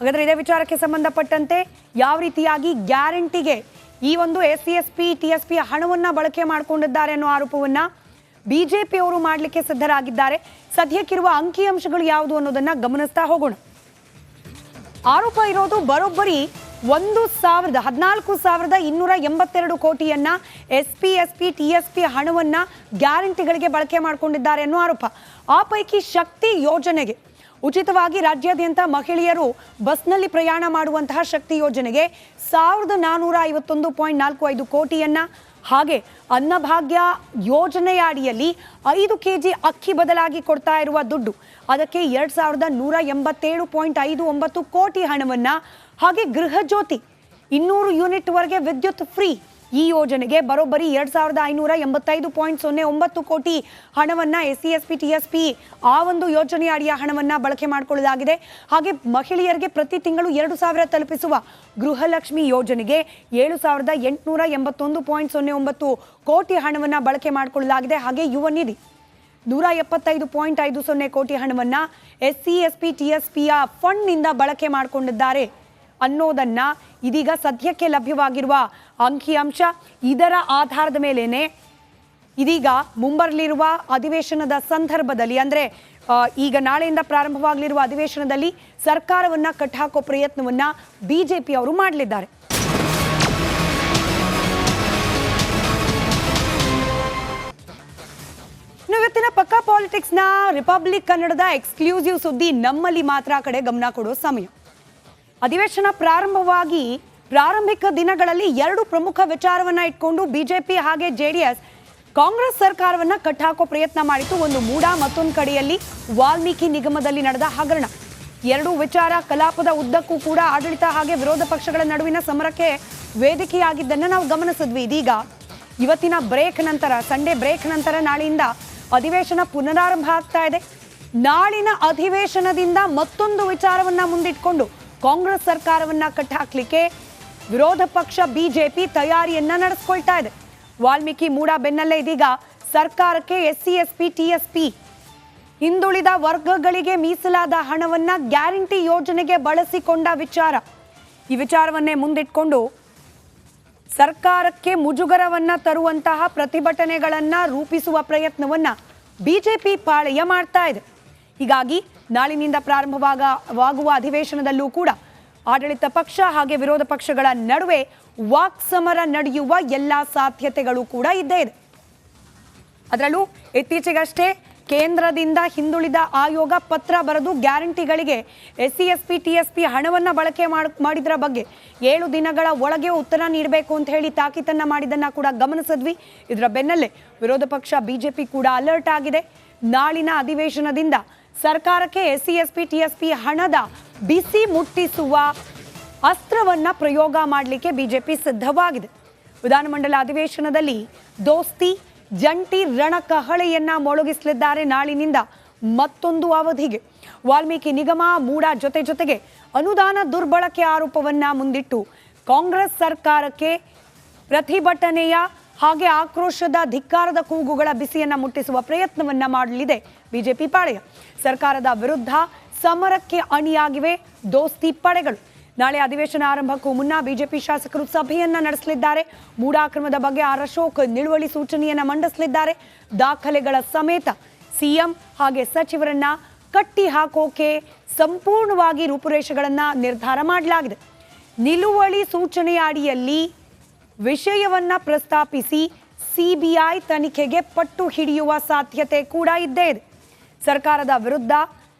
ಹಾಗಾದ್ರೆ ಇದೇ ವಿಚಾರಕ್ಕೆ ಸಂಬಂಧಪಟ್ಟಂತೆ ಯಾವ ರೀತಿಯಾಗಿ ಗ್ಯಾರಂಟಿಗೆ ಈ ಒಂದು SC/ST TSP ಹಣವನ್ನ ಬಳಕೆ ಮಾಡಿಕೊಂಡಿದ್ದಾರೆ ಅನ್ನೋ ಆರೋಪವನ್ನ ಬಿಜೆಪಿ ಅವರು ಮಾಡಲಿಕ್ಕೆ ಸಿದ್ಧರಾಗಿದ್ದಾರೆ. ಸದ್ಯಕ್ಕಿರುವ ಅಂಕಿಅಂಶಗಳು ಯಾವುದು ಅನ್ನೋದನ್ನ ಗಮನಿಸ್ತಾ ಹೋಗೋಣ. ಆರೋಪ ಇರೋದು ಬರೋಬ್ಬರಿ 14,282 ಕೋಟಿಯನ್ನ SC/ST TSP ಹಣವನ್ನ ಗ್ಯಾರಂಟಿಗಳಿಗೆ ಬಳಕೆ ಮಾಡಿಕೊಂಡಿದ್ದಾರೆ ಅನ್ನೋ ಆರೋಪ. ಆ ಪೈಕಿ ಶಕ್ತಿ ಯೋಜನೆಗೆ ಉಚಿತವಾಗಿ ರಾಜ್ಯಾದ್ಯಂತ ಮಹಿಳೆಯರು ಬಸ್ನಲ್ಲಿ ಪ್ರಯಾಣ ಮಾಡುವಂತಹ ಶಕ್ತಿ ಯೋಜನೆಗೆ 1,451.45 ಕೋಟಿಯನ್ನ, ಹಾಗೆ ಅನ್ನಭಾಗ್ಯ ಯೋಜನೆಯ ಅಡಿಯಲ್ಲಿ 5 kg ಅಕ್ಕಿ ಬದಲಾಗಿ ಕೊಡ್ತಾ ಇರುವ ದುಡ್ಡು ಅದಕ್ಕೆ 2,187.59 ಕೋಟಿ ಹಣವನ್ನ, ಹಾಗೆ ಗೃಹ ಜ್ಯೋತಿ 200 ಯೂನಿಟ್ ವರೆಗೆ ವಿದ್ಯುತ್ ಫ್ರೀ ಈ ಯೋಜನೆಗೆ ಬರೋಬ್ಬರಿ 2,585.09 ಕೋಟಿ ಹಣವನ್ನ SC/ST TSP ಆ ಒಂದು ಯೋಜನೆಯ ಅಡಿಯ ಹಣವನ್ನ ಬಳಕೆ ಮಾಡಿಕೊಳ್ಳಲಾಗಿದೆ. ಹಾಗೆ ಮಹಿಳೆಯರಿಗೆ ಪ್ರತಿ ತಿಂಗಳು 2,000 ತಲುಪಿಸುವ ಗೃಹಲಕ್ಷ್ಮಿ ಯೋಜನೆಗೆ 7,881.09 ಕೋಟಿ ಹಣವನ್ನ ಬಳಕೆ ಮಾಡಿಕೊಳ್ಳಲಾಗಿದೆ. ಹಾಗೆ ಯುವ ನಿಧಿ 175.50 ಕೋಟಿ ಹಣವನ್ನ SC/ST TSPಯ ಫಂಡ್ನಿಂದ ಬಳಕೆ ಮಾಡಿಕೊಂಡಿದ್ದಾರೆ ಅನ್ನೋದನ್ನ ಇದೀಗ ಸದ್ಯಕ್ಕೆ ಲಭ್ಯವಾಗಿರುವ ಅಂಕಿಅಂಶ. ಇದರ ಆಧಾರದ ಮೇಲೇನೆ ಇದೀಗ ಮುಂಬರಲಿರುವ ಅಧಿವೇಶನದ ಸಂದರ್ಭದಲ್ಲಿ, ಅಂದರೆ ಈಗ ನಾಳೆಯಿಂದ ಪ್ರಾರಂಭವಾಗಲಿರುವ ಅಧಿವೇಶನದಲ್ಲಿ ಸರ್ಕಾರವನ್ನ ಕಟ್ಟಾಕೋ ಪ್ರಯತ್ನವನ್ನ ಬಿಜೆಪಿ ಅವರು ಮಾಡಲಿದ್ದಾರೆ. ಇವತ್ತಿನ ಪಕ್ಕಾ ಪಾಲಿಟಿಕ್ಸ್ನ ರಿಪಬ್ಲಿಕ್ ಕನ್ನಡದ ಎಕ್ಸ್ಕ್ಲೂಸಿವ್ ಸುದ್ದಿ ನಮ್ಮಲ್ಲಿ ಮಾತ್ರ ಕಡೆ ಗಮನ ಕೊಡೋ ಸಮಯ. ಅಧಿವೇಶನ ಪ್ರಾರಂಭವಾಗಿ ಪ್ರಾರಂಭಿಕ ದಿನಗಳಲ್ಲಿ 2 ಪ್ರಮುಖ ವಿಚಾರವನ್ನ ಇಟ್ಕೊಂಡು ಬಿಜೆಪಿ ಹಾಗೆ JDS ಕಾಂಗ್ರೆಸ್ ಸರ್ಕಾರವನ್ನ ಕಟ್ಟಾಕೋ ಪ್ರಯತ್ನ ಮಾಡಿತು. ಒಂದು ಮೂಡ, ಮತ್ತೊಂದು ಕಡೆಯಲ್ಲಿ ವಾಲ್ಮೀಕಿ ನಿಗಮದಲ್ಲಿ ನಡೆದ ಹಗರಣ. 2 ವಿಚಾರ ಕಲಾಪದ ಉದ್ದಕ್ಕೂ ಕೂಡ ಆಡಳಿತ ಹಾಗೆ ವಿರೋಧ ಪಕ್ಷಗಳ ನಡುವಿನ ಸಮರಕ್ಕೆ ವೇದಿಕೆಯಾಗಿದ್ದನ್ನು ನಾವು ಗಮನಿಸಿದ್ವಿ. ಇದೀಗ ಇವತ್ತಿನ ಬ್ರೇಕ್ ನಂತರ, ಸಂಡೇ ಬ್ರೇಕ್ ನಂತರ ನಾಳೆಯಿಂದ ಅಧಿವೇಶನ ಪುನರಾರಂಭ ಆಗ್ತಾ ಇದೆ. ನಾಳಿನ ಅಧಿವೇಶನದಿಂದ ಮತ್ತೊಂದು ವಿಚಾರವನ್ನ ಮುಂದಿಟ್ಕೊಂಡು ಕಾಂಗ್ರೆಸ್ ಸರ್ಕಾರವನ್ನ ಕಟ್ಟಾಕ್ಲಿಕ್ಕೆ ವಿರೋಧ ಪಕ್ಷ ಬಿಜೆಪಿ ತಯಾರಿಯನ್ನ ನಡೆಸ್ಕೊಳ್ತಾ ಇದೆ. ವಾಲ್ಮೀಕಿ ಮೂಡ ಬೆನ್ನಲ್ಲೇ ಇದೀಗ ಸರ್ಕಾರಕ್ಕೆ SC/ST TSP ಹಿಂದುಳಿದ ವರ್ಗಗಳಿಗೆ ಮೀಸಲಾದ ಹಣವನ್ನ ಗ್ಯಾರಂಟಿ ಯೋಜನೆಗೆ ಬಳಸಿಕೊಂಡ ವಿಚಾರ, ಈ ವಿಚಾರವನ್ನೇ ಮುಂದಿಟ್ಕೊಂಡು ಸರ್ಕಾರಕ್ಕೆ ಮುಜುಗರವನ್ನ ತರುವಂತಹ ಪ್ರತಿಭಟನೆಗಳನ್ನ ರೂಪಿಸುವ ಪ್ರಯತ್ನವನ್ನ ಬಿಜೆಪಿ ಪಾಳೆಯ ಮಾಡ್ತಾ ಇದೆ. ಹೀಗಾಗಿ ನಾಳಿನಿಂದ ಪ್ರಾರಂಭವಾಗುವ ಅಧಿವೇಶನದಲ್ಲೂ ಕೂಡ ಆಡಳಿತ ಪಕ್ಷ ಹಾಗೆ ವಿರೋಧ ಪಕ್ಷಗಳ ನಡುವೆ ವಾಕ್ಸಮರ ನಡೆಯುವ ಎಲ್ಲ ಸಾಧ್ಯತೆಗಳು ಕೂಡ ಇದ್ದೇ ಇದೆ. ಅದರಲ್ಲೂ ಇತ್ತೀಚೆಗಷ್ಟೇ ಕೇಂದ್ರದಿಂದ ಹಿಂದುಳಿದ ಆಯೋಗ ಪತ್ರ ಬರೆದು ಗ್ಯಾರಂಟಿಗಳಿಗೆ SC/ST TSP ಹಣವನ್ನ ಬಳಕೆ ಮಾಡಿದ್ರ ಬಗ್ಗೆ 7 ದಿನಗಳ ಒಳಗೆ ಉತ್ತರ ನೀಡಬೇಕು ಅಂತ ಹೇಳಿ ತಾಕೀತನ್ನ ಮಾಡಿದ್ದನ್ನ ಕೂಡ ಗಮನಿಸಿದ್ವಿ. ಇದರ ಬೆನ್ನಲ್ಲೇ ವಿರೋಧ ಪಕ್ಷ ಬಿಜೆಪಿ ಕೂಡ ಅಲರ್ಟ್ ಆಗಿದೆ. ನಾಳಿನ ಅಧಿವೇಶನದಿಂದ ಸರ್ಕಾರಕ್ಕೆ SC/ST TSP ಹಣದ ಬಿಸಿ ಮುಟ್ಟಿಸುವ ಅಸ್ತ್ರವನ್ನ ಪ್ರಯೋಗ ಮಾಡಲಿಕ್ಕೆ ಬಿಜೆಪಿ ಸಿದ್ಧವಾಗಿದೆ. ವಿಧಾನಮಂಡಲ ಅಧಿವೇಶನದಲ್ಲಿ ದೋಸ್ತಿ ಜಂಟಿ ರಣಕಹಳೆಯನ್ನ ಮೊಳಗಿಸಲಿದ್ದಾರೆ. ನಾಳಿನಿಂದ ಮತ್ತೊಂದು ಅವಧಿಗೆ ವಾಲ್ಮೀಕಿ ನಿಗಮ, ಮೂಡ ಜೊತೆಗೆ ಅನುದಾನ ದುರ್ಬಳಕೆ ಆರೋಪವನ್ನ ಮುಂದಿಟ್ಟು ಕಾಂಗ್ರೆಸ್ ಸರ್ಕಾರಕ್ಕೆ ಪ್ರತಿಭಟನೆಯ ಹಾಗೆ ಆಕ್ರೋಶದ ಧಿಕ್ಕಾರದ ಕೂಗುಗಳ ಬಿಸಿಯನ್ನ ಮುಟ್ಟಿಸುವ ಪ್ರಯತ್ನವನ್ನ ಮಾಡಲಿದೆ ಬಿಜೆಪಿ ಪಾಳೆಯ. ಸರ್ಕಾರದ ವಿರುದ್ಧ ಸಮರಕ್ಕೆ ಅಣಿಯಾಗಿವೆ ದೋಸ್ತಿ ಪಡೆಗಳು. ನಾಳೆ ಅಧಿವೇಶನ ಆರಂಭಕ್ಕೂ ಮುನ್ನ ಬಿಜೆಪಿ ಶಾಸಕರು ಸಭೆಯನ್ನ ನಡೆಸಲಿದ್ದಾರೆ. ಮೂಡಾಕ್ರಮದ ಬಗ್ಗೆ ಅಶೋಕ್ ನಿಲುವಳಿ ಸೂಚನೆಯನ್ನ ಮಂಡಿಸಲಿದ್ದಾರೆ. ದಾಖಲೆಗಳ ಸಮೇತ ಸಿಎಂ ಹಾಗೆ ಸಚಿವರನ್ನ ಕಟ್ಟಿ ಹಾಕೋಕೆ ಸಂಪೂರ್ಣವಾಗಿ ರೂಪುರೇಷೆಗಳನ್ನ ನಿರ್ಧಾರ ಮಾಡಲಾಗಿದೆ. ನಿಲುವಳಿ ಸೂಚನೆಯ ಅಡಿಯಲ್ಲಿ ವಿಷಯವನ್ನ ಪ್ರಸ್ತಾಪಿಸಿ CBI ತನಿಖೆಗೆ ಪಟ್ಟು ಹಿಡಿಯುವ ಸಾಧ್ಯತೆ ಕೂಡ ಇದ್ದೇ ಇದೆ. ಸರ್ಕಾರದ ವಿರುದ್ಧ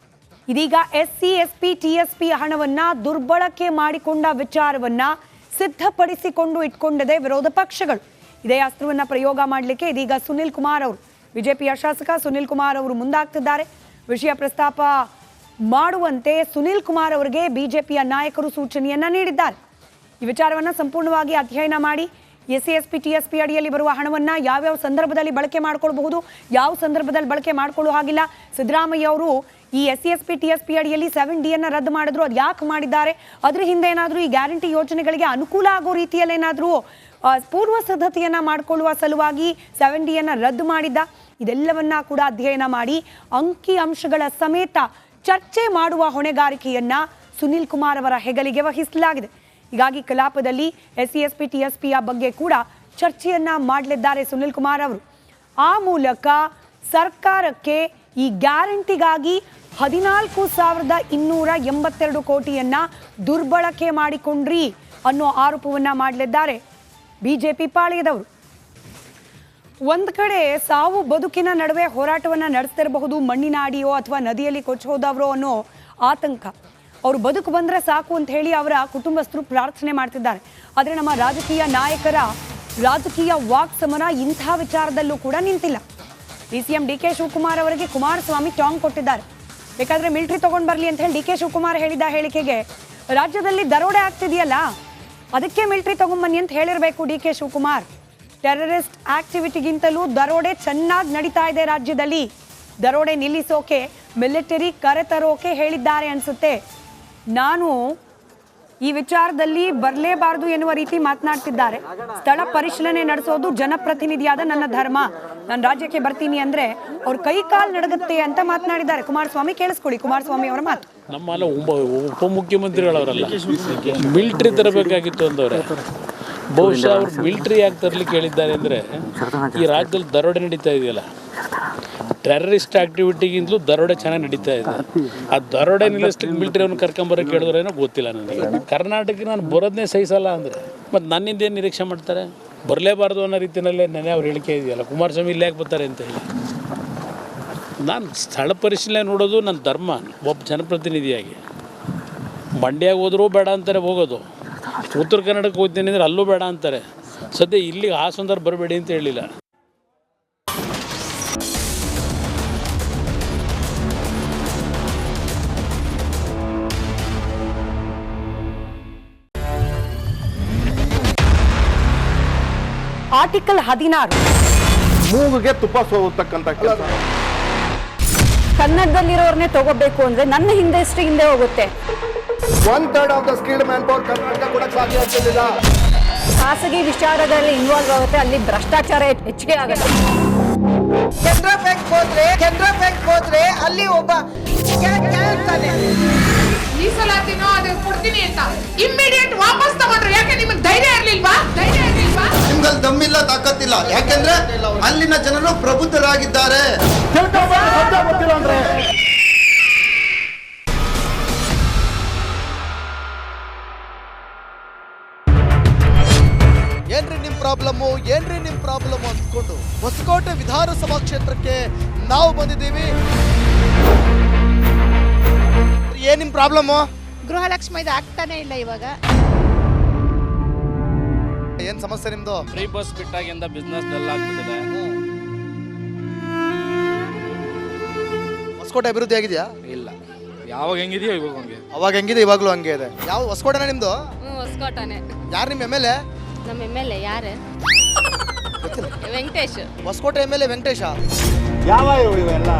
ಇದೀಗ SC/ST TSP ಹಣವನ್ನ ದುರ್ಬಳಕೆ ಮಾಡಿಕೊಂಡ ವಿಚಾರವನ್ನ ಸಿದ್ಧಪಡಿಸಿಕೊಂಡು ಇಟ್ಕೊಂಡಿದೆ ವಿರೋಧ ಪಕ್ಷಗಳು. ಇದೇ ಅಸ್ತ್ರವನ್ನ ಪ್ರಯೋಗ ಮಾಡಲಿಕ್ಕೆ ಇದೀಗ ಸುನಿಲ್ ಕುಮಾರ್ ಅವರು, ಬಿಜೆಪಿಯ ಶಾಸಕ ಸುನಿಲ್ ಕುಮಾರ್ ಅವರು ಮುಂದಾಗ್ತಿದ್ದಾರೆ. ವಿಷಯ ಪ್ರಸ್ತಾಪ ಮಾಡುವಂತೆ ಸುನಿಲ್ ಕುಮಾರ್ ಅವರಿಗೆ ಬಿಜೆಪಿಯ ನಾಯಕರು ಸೂಚನೆಯನ್ನ ನೀಡಿದ್ದಾರೆ. ಈ ವಿಚಾರವನ್ನ ಸಂಪೂರ್ಣವಾಗಿ ಅಧ್ಯಯನ ಮಾಡಿ SC/ST TSP ಅಡಿಯಲ್ಲಿ ಬರುವ ಹಣವನ್ನ ಯಾವ್ಯಾವ ಸಂದರ್ಭದಲ್ಲಿ ಬಳಕೆ ಮಾಡ್ಕೊಳ್ಬಹುದು, ಯಾವ ಸಂದರ್ಭದಲ್ಲಿ ಬಳಕೆ ಮಾಡ್ಕೊಳ್ಳೋ ಹಾಗಿಲ್ಲ. ಸಿದ್ದರಾಮಯ್ಯ ಅವರು ಈ SC/ST TSP ಅಡಿಯಲ್ಲಿ 7D ಅನ್ನ ರದ್ದು ಮಾಡಿದ್ರು, ಅದು ಯಾಕೆ ಮಾಡಿದ್ದಾರೆ, ಅದ್ರ ಹಿಂದೆ ಏನಾದರೂ ಈ ಗ್ಯಾರಂಟಿ ಯೋಜನೆಗಳಿಗೆ ಅನುಕೂಲ ಆಗೋ ರೀತಿಯಲ್ಲಿ ಏನಾದರೂ ಪೂರ್ವ ಸಿದ್ಧತೆಯನ್ನ ಮಾಡಿಕೊಳ್ಳುವ ಸಲುವಾಗಿ 7D ಅನ್ನ ರದ್ದು ಮಾಡಿದ್ದ, ಇದೆಲ್ಲವನ್ನ ಕೂಡ ಅಧ್ಯಯನ ಮಾಡಿ ಅಂಕಿ ಅಂಶಗಳ ಸಮೇತ ಚರ್ಚೆ ಮಾಡುವ ಹೊಣೆಗಾರಿಕೆಯನ್ನ ಸುನಿಲ್ ಕುಮಾರ್ ಅವರ ಹೆಗಲಿಗೆ ವಹಿಸಲಾಗಿದೆ. ಹೀಗಾಗಿ ಕಲಾಪದಲ್ಲಿ SC/SP TSPಯ ಬಗ್ಗೆ ಕೂಡ ಚರ್ಚೆಯನ್ನ ಮಾಡಲಿದ್ದಾರೆ ಸುನಿಲ್ ಕುಮಾರ್ ಅವರು. ಆ ಮೂಲಕ ಸರ್ಕಾರಕ್ಕೆ ಈ ಗ್ಯಾರಂಟಿಗಾಗಿ 14,282 ಕೋಟಿಯನ್ನ ದುರ್ಬಳಕೆ ಮಾಡಿಕೊಂಡ್ರಿ ಅನ್ನೋ ಆರೋಪವನ್ನ ಮಾಡಲಿದ್ದಾರೆ ಬಿಜೆಪಿ ಪಾಳೆಯದವರು. ಒಂದ್ ಕಡೆ ಸಾವು ಬದುಕಿನ ನಡುವೆ ಹೋರಾಟವನ್ನ ನಡೆಸ್ತಿರಬಹುದು, ಮಣ್ಣಿನ ಅಡಿಯೋ ಅಥವಾ ನದಿಯಲ್ಲಿ ಕೊಚ್ಚಿ ಹೋದವರೋ ಅನ್ನೋ ಆತಂಕ. ಅವರು ಬದುಕು ಬಂದ್ರೆ ಸಾಕು ಅಂತ ಹೇಳಿ ಅವರ ಕುಟುಂಬಸ್ಥರು ಪ್ರಾರ್ಥನೆ ಮಾಡ್ತಿದ್ದಾರೆ. ಆದರೆ ನಮ್ಮ ರಾಜಕೀಯ ನಾಯಕರ ರಾಜಕೀಯ ವಾಕ್ ಸಮರ ಇಂಥ ವಿಚಾರದಲ್ಲೂ ಕೂಡ ನಿಂತಿಲ್ಲ. DCM DK ಶಿವಕುಮಾರ್ ಅವರಿಗೆ ಕುಮಾರಸ್ವಾಮಿ ಟಾಂಗ್ ಕೊಟ್ಟಿದ್ದಾರೆ. ಬೇಕಾದ್ರೆ ಮಿಲಿಟರಿ ತಗೊಂಡ್ ಬರ್ಲಿ ಅಂತ ಹೇಳಿ DK ಶಿವಕುಮಾರ್ ಹೇಳಿದ ಹೇಳಿಕೆಗೆ ರಾಜ್ಯದಲ್ಲಿ ದರೋಡೆ ಆಗ್ತಿದೆಯಲ್ಲ, ಅದಕ್ಕೆ ಮಿಲಿಟರಿ ತಗೊಂಡ್ಬನ್ನಿ ಅಂತ ಹೇಳಿರಬೇಕು DK ಶಿವಕುಮಾರ್. ಟೆರರಿಸ್ಟ್ ಆಕ್ಟಿವಿಟಿಗಿಂತಲೂ ದರೋಡೆ ಚೆನ್ನಾಗಿ ನಡೀತಾ ಇದೆ ರಾಜ್ಯದಲ್ಲಿ. ದರೋಡೆ ನಿಲ್ಲಿಸೋಕೆ ಮಿಲಿಟರಿ ಕರೆತರೋಕೆ ಹೇಳಿದ್ದಾರೆ ಅನ್ಸುತ್ತೆ. ನಾನು ಈ ವಿಚಾರದಲ್ಲಿ ಬರಲೇಬಾರದು ಎನ್ನುವ ರೀತಿ ಮಾತನಾಡ್ತಿದ್ದಾರೆ. ಸ್ಥಳ ಪರಿಶೀಲನೆ ನಡೆಸೋದು ಜನಪ್ರತಿನಿಧಿಯಾದ ನನ್ನ ಧರ್ಮ, ನಾನು ರಾಜ್ಯಕ್ಕೆ ಬರ್ತೀನಿ ಅಂದ್ರೆ ಅವ್ರ ಕೈ ಕಾಲು ನಡಗುತ್ತೆ ಅಂತ ಮಾತನಾಡಿದ್ದಾರೆ ಕುಮಾರಸ್ವಾಮಿ. ಕೇಳಿಸ್ಕೊಳ್ಳಿ ಕುಮಾರಸ್ವಾಮಿ ಅವರ ಮಾತು. ನಮ್ಮಲ್ಲ ಉಪಮುಖ್ಯಮಂತ್ರಿಗಳವರಲ್ಲ, ಮಿಲಿಟರಿ ತರಬೇಕಾಗಿತ್ತು ಅಂದವ್ರೆ. ಬಹುಶಃ ಅವ್ರು ಮಿಲಿಟರಿ ಯಾಕೆ ತರಲಿಕ್ಕೆ ಹೇಳಿದ್ದಾರೆ ಅಂದರೆ, ಈ ರಾಜ್ಯದಲ್ಲಿ ದರೋಡೆ ನಡೀತಾ ಇದೆಯಲ್ಲ, ಟೆರರಿಸ್ಟ್ ಆಕ್ಟಿವಿಟಿಗಿಂತಲೂ ದರೋಡೆ ಚೆನ್ನಾಗಿ ನಡೀತಾ ಇದೆ. ಆ ದರೋಡೆ ನಿಲ್ಲಿಸ್ಲಿಕ್ಕೆ ಮಿಲಿಟರಿ ಅವ್ನು ಕರ್ಕೊಂಬರೋಕೆ ಹೇಳಿದ್ರೇನೋ ಗೊತ್ತಿಲ್ಲ ನನಗೆ. ಕರ್ನಾಟಕಕ್ಕೆ ನಾನು ಬರೋದನ್ನೇ ಸಹಿಸಲ್ಲ ಅಂದರೆ ಮತ್ತು ನನ್ನಿಂದ ಏನು ನಿರೀಕ್ಷೆ ಮಾಡ್ತಾರೆ? ಬರಲೇಬಾರ್ದು ಅನ್ನೋ ರೀತಿಯಲ್ಲೇ ನೆನೆ ಅವ್ರು ಹೇಳಿಕೆ ಇದೆಯಲ್ಲ, ಕುಮಾರಸ್ವಾಮಿ ಇಲ್ಲಿ ಯಾಕೆ ಬರ್ತಾರೆ ಅಂತ ಹೇಳಿ. ನಾನು ಸ್ಥಳ ಪರಿಶೀಲನೆ ನೋಡೋದು ನನ್ನ ಧರ್ಮ ಒಬ್ಬ ಜನಪ್ರತಿನಿಧಿಯಾಗಿ. ಮಂಡ್ಯಗೆ ಹೋದರೂ ಬೇಡ ಅಂತಾರೆ ಹೋಗೋದು, ಉತ್ತರ ಕನ್ನಡಕ್ಕೆ ಹೋಗ್ತೀನಿ ಅಂದರೆ ಅಲ್ಲೂ ಬೇಡ ಅಂತಾರೆ. ಸದ್ಯ ಇಲ್ಲಿಗೆ ಹಾಸನದವ್ರು ಬರಬೇಡಿ ಅಂತ ಹೇಳಿಲ್ಲ. ಆರ್ಟಿಕಲ್ 16 ಮೂಗಿಗೆ ತುಪ್ಪ ಸೋತಕ್ಕಂತ ಕೆಲಸ. ಕನ್ನಡದಲ್ಲಿರೋರ್ನೇ ತಗೋಬೇಕು ಅಂದ್ರೆ ನನ್ನ ಹಿಂದೆ ಎಷ್ಟು ಹಿಂದೆ ಹೋಗುತ್ತೆ. 1/3 of the skilled man power Karnataka ಕೊಡಕ್ಕೆ ಸಾಧ್ಯ ಆಗ್ತಿಲ್ಲ. ಖಾಸಗಿ ವಿಚಾರದಲ್ಲಿ ಇನ್ವಾಲ್ವ್ ಆಗುತ್ತೆ, ಅಲ್ಲಿ ಭ್ರಷ್ಟಾಚಾರ ಹೆಚ್ಚಿಗೆ ಆಗುತ್ತೆ. ಕೆನರಾ ಬ್ಯಾಂಕ್ ಹೋದ್ರೆ ಅಲ್ಲಿ ಒಬ್ಬ ಕೇಳ್ತಾನೆ ಮೀಸಲಾತಿನೋ ಅದು ಕೊಡ್ತೀನಿ ಅಂತ ಇಮ್ಮಿಡಿಯೇಟ್ ವಾಪಸ್ ತಗೊಂಡ್ರು. ಯಾಕೆ ನಿಮಗೆ ಧೈರ್ಯ ಇರ್ಲಿಲ್ವಾ? ನಿಮ್ಗಲ್ಲಿ ದಮ್ಮಿಲ್ಲ, ತಾಕತ್ತಿಲ್ಲ. ಯಾಕೆಂದ್ರೆ ಅಲ್ಲಿನ ಜನರು ಪ್ರಬುದ್ಧರಾಗಿದ್ದಾರೆ. ಏನ್ರಿ ನಿಮ್ ಪ್ರಾಬ್ಲಮ್ಮು ಅಂದ್ಕೊಂಡು ಹೊಸಕೋಟೆ ವಿಧಾನಸಭಾ ಕ್ಷೇತ್ರಕ್ಕೆ ನಾವು ಬಂದಿದ್ದೀವಿ. ಏನ್ ನಿಮ್ ಪ್ರಾಬ್ಲಮ್ಮು? ಗೃಹಲಕ್ಷ್ಮಿ ಇದು ಆಗ್ತಾನೆ ಇಲ್ಲ ಇವಾಗ. ಏನ್ ಸಮಸ್ಯೆ ನಿಮ್ದು? ಫ್ರೀ ಬಸ್ ಬಿಟ್ಟಾಗಿಂದ ಬಿಸ್ನೆಸ್ ಡಲ್ ಆಗ್ಬಿಟ್ಟಿದೆ. ಹೊಸಕೋಟೆ ಅಭಿವೃದ್ಧಿ ಆಗಿದೆಯಾ? ಇಲ್ಲ, ಯಾವಾಗ ಹೆಂಗಿದೆಯೋ ಇವಾಗ ಹಂಗೆ. ಅವಾಗ ಹೆಂಗಿದೆ ಇವಾಗ್ಲೂ ಹಂಗೆ ಇದೆ. ಯಾವ ಹೊಸಕೋಟೆನ ನಿಮ್ದು? ಹೊಸಕೋಟನೆ. ಯಾರು ನಿಮ್ MLA? ನಮ್ಮ MLA ಯಾರು? ವೆಂಕಟೇಶ್. ಹೊಸಕೋಟೆ MLA ವೆಂಕಟೇಶ. ಯಾವ ಇವೆಲ್ಲ